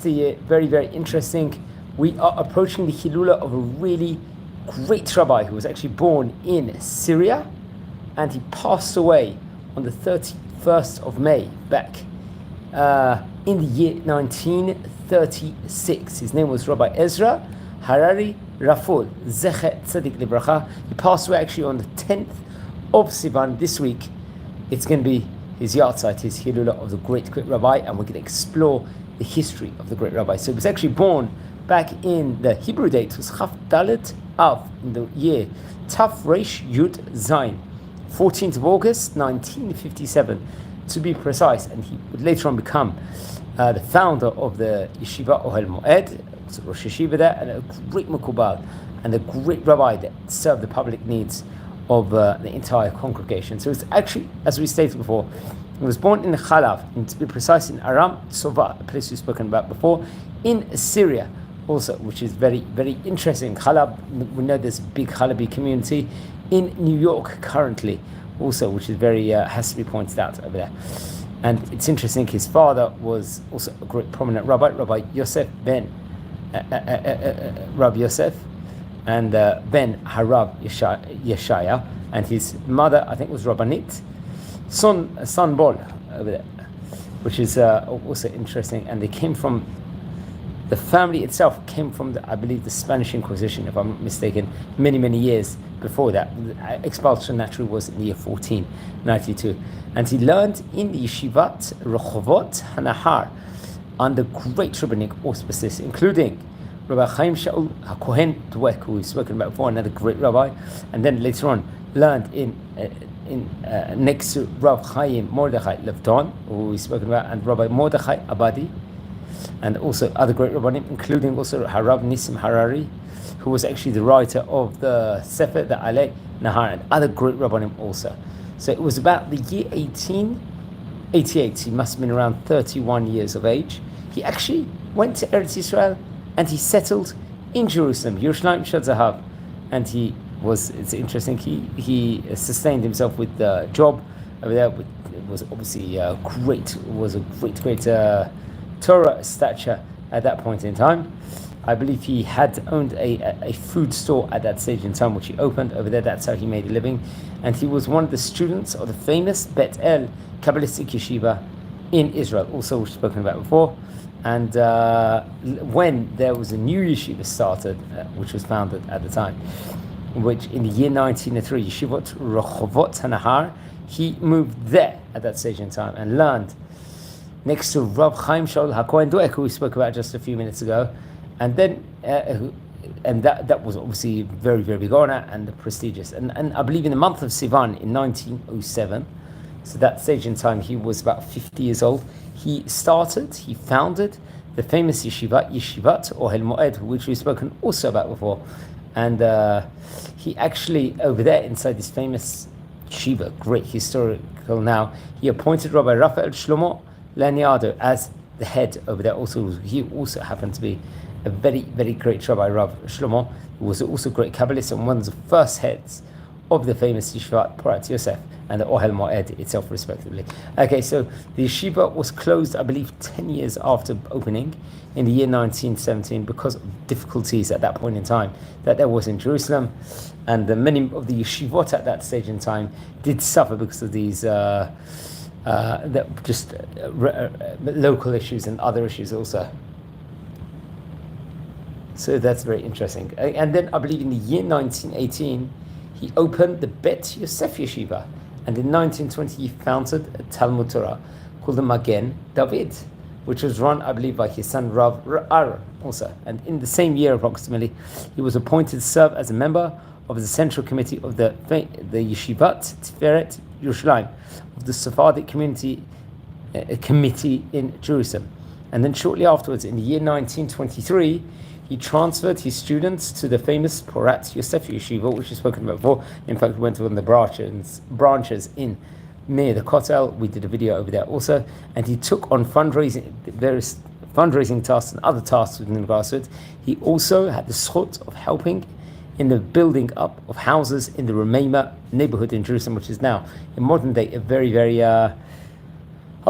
Very, very interesting. We are approaching the Hilula of a really great rabbi who was actually born in Syria, and he passed away on the 31st of May back in the year 1936. His name was Rabbi Ezra, Harari, Raful, Zecher Tzedek Libracha. He passed away actually on the 10th of Sivan this week. It's going to be his yahrzeit, his Hilula of the great rabbi, and we're going to explore the history of the great rabbi. So he was actually born back in the Hebrew date, it was Chaf Dalet Av, in the year Taf Reish Yud Zayin, 14th of August 1957 to be precise, and he would later on become the founder of the Yeshiva Oahel Moued, Rosh Yeshiva there, and a great Makubal, and a great rabbi that served the public needs of the entire congregation. So it's actually, as we stated before, he was born in Chalav, and to be precise, in Aram Tsova, a place we've spoken about before, in Syria also, which is very, very interesting. Chalab, we know there's a big Chalabi community in New York currently also, which is very, has to be pointed out over there. And it's interesting, his father was also a great prominent rabbi, Rabbi Yosef ben Rabbi Yosef, and Ben Harab Yeshaya, and his mother, I think, was Rabbanit Son Bol over there, which is also interesting. And they came from, the family itself came from, I believe, the Spanish Inquisition, if I'm not mistaken, many, many years before that. Expulsion naturally was in the year 1492. And he learned in the Yeshivat Rechovot Hanahar under great rabbinic auspices, including Rabbi Chaim Shaul HaKohen Dweck, who we've spoken about before, another great rabbi, and then later on learned in next to Rav Chaim Mordechai Levton, who we've spoken about, and Rabbi Mordechai Abadi, and also other great rabbanim, including also Harav Nisim Harari, who was actually the writer of the Sefer, the Alei Nahar, and other great rabbanim also. So it was about the year 1888. He must have been around 31 years of age. He actually went to Eretz Yisrael and he settled in Jerusalem, Yerushalayim Shel Zahav, and he was, it's interesting, he sustained himself with the job over there. It was obviously great Torah stature at that point in time. I believe he had owned a food store at that stage in time, which he opened over there. That's how he made a living. And he was one of the students of the famous Bet El Kabbalistic Yeshiva in Israel, also we've spoken about before. And when there was a new yeshiva started, which was founded at the time, which in the year 1903, Yeshivot Rechovot Hanahar, he moved there at that stage in time and learned next to Rav Chaim Shaul HaKohen Dweck, who we spoke about just a few minutes ago, and then and that was obviously very, very big honor and prestigious. And I believe in the month of Sivan in 1907, so that stage in time he was about 50 years old, he founded the famous Yeshivat Oahel Moued, which we've spoken also about before. And he actually, over there inside this famous yeshiva, great historical now, he appointed Rabbi Rafael Shlomo Laniado as the head over there. Also, he also happened to be a very, very great Rabbi, Rav Shlomo, who was also a great Kabbalist and one of the first heads of the famous Yeshivat Porat Yosef and the Oahel Moued itself, respectively. Okay, so the yeshiva was closed, I believe, 10 years after opening in the year 1917 because of difficulties at that point in time that there was in Jerusalem, and many of the yeshivot at that stage in time did suffer because of these local issues and other issues also. So that's very interesting. And then I believe in the year 1918, he opened the Bet Yosef Yeshiva. And in 1920, he founded a Talmud Torah called the Magen David, which was run, I believe, by his son Rav Aaron also. And in the same year, approximately, he was appointed to serve as a member of the Central Committee of the Yeshivat Tiferet Yerushalayim, of the Sephardic community committee in Jerusalem. And then shortly afterwards, in the year 1923, he transferred his students to the famous Porat Yosef Yeshiva, which is spoken about before. In fact, we went to one of the branches in near the Kotel. We did a video over there also. And he took on various fundraising tasks and other tasks within the grassroots. He also had the schut of helping in the building up of houses in the Rumeima neighborhood in Jerusalem, which is now, in modern day, a very, very,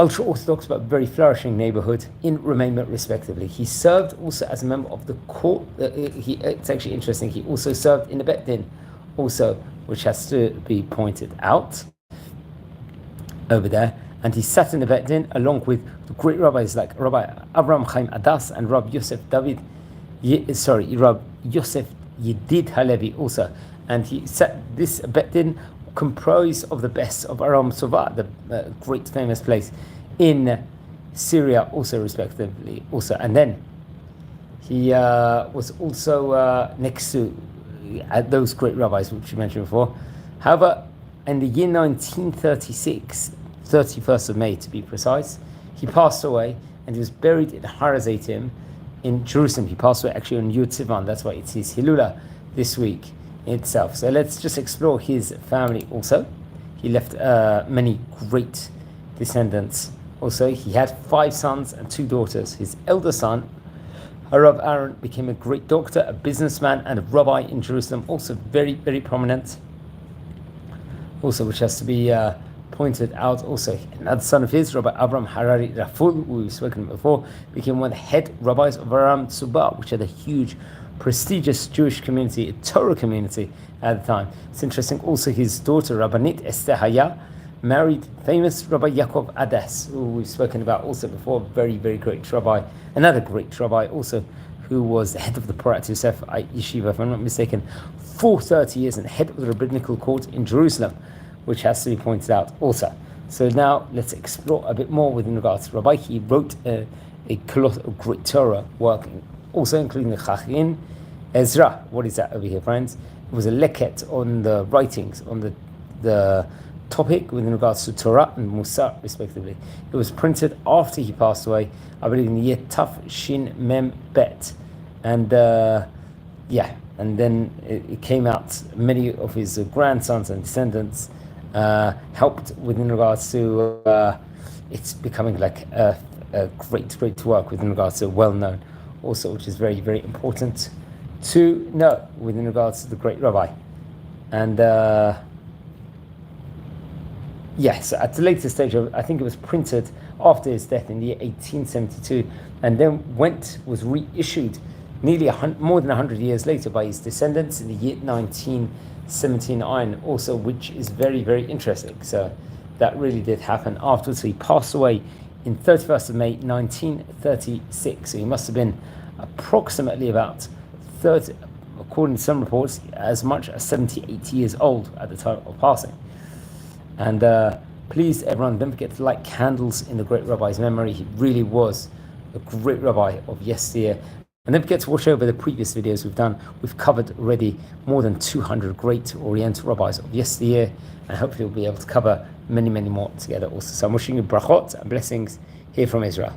ultra-Orthodox but very flourishing neighborhood in Romania, respectively. He served also as a member of the court. It's actually interesting. He also served in the Bet Din, also, which has to be pointed out over there. And he sat in the Bet Din along with the great rabbis like Rabbi Avraham Chaim Adas and Rabbi Yosef Yedid Halevi also. And he sat this Bet Din comprised of the best of Aram Sova, the great famous place in Syria, also respectively. Also, and then he was also next to those great rabbis which you mentioned before. However, in the year 1936, 31st of May to be precise, he passed away, and he was buried in Har HaZeitim in Jerusalem. He passed away actually on Yud Sivan. That's why it's his Hilula this week itself. So let's just explore his family also. He left many great descendants. Also, he had 5 sons and 2 daughters. His elder son, Rav Aaron, became a great doctor, a businessman, and a rabbi in Jerusalem, also very, very prominent. Also, which has to be pointed out also. Another son of his, Rabbi Abraham Harari Raful, who we've spoken about before, became one of the head rabbis of Aram Tzubah, which had a huge prestigious Jewish community, a Torah community at the time. It's interesting also his daughter Rabbanit Esther Haya married famous Rabbi Yaakov Ades, who we've spoken about also before, very, very great rabbi, another great rabbi also, who was the head of the Porat Yosef Yeshiva, if I'm not mistaken, for 30 years, and head of the rabbinical court in Jerusalem, which has to be pointed out also. So now let's explore a bit more within regards to Rabbi. He wrote a lot of great Torah work, also including the Chachin, Ezra. What is that over here, friends? It was a leket on the writings, on the topic within regards to Torah and Musar, respectively. It was printed after he passed away, I believe in the year Taf Shin Mem Bet. And and then it came out, many of his grandsons and descendants helped within regards to it's becoming like a great work within regards to well-known also, which is very, very important to know within regards to the great rabbi. And so at the later stage, I think it was printed after his death in the year 1872, and then was reissued nearly more than 100 years later by his descendants in the year 1979 also, which is very, very interesting. So that really did happen afterwards. So he passed away in 31st of May 1936. So he must have been approximately about 30, according to some reports, as much as 70, 80 years old at the time of passing. And please, everyone, don't forget to light candles in the great rabbi's memory. He really was a great rabbi of yesteryear. And don't forget to watch over the previous videos we've done. We've covered already more than 200 great Oriental rabbis of yesteryear, and hopefully we'll be able to cover many, many more together also. So I'm wishing you brachot and blessings here from Israel.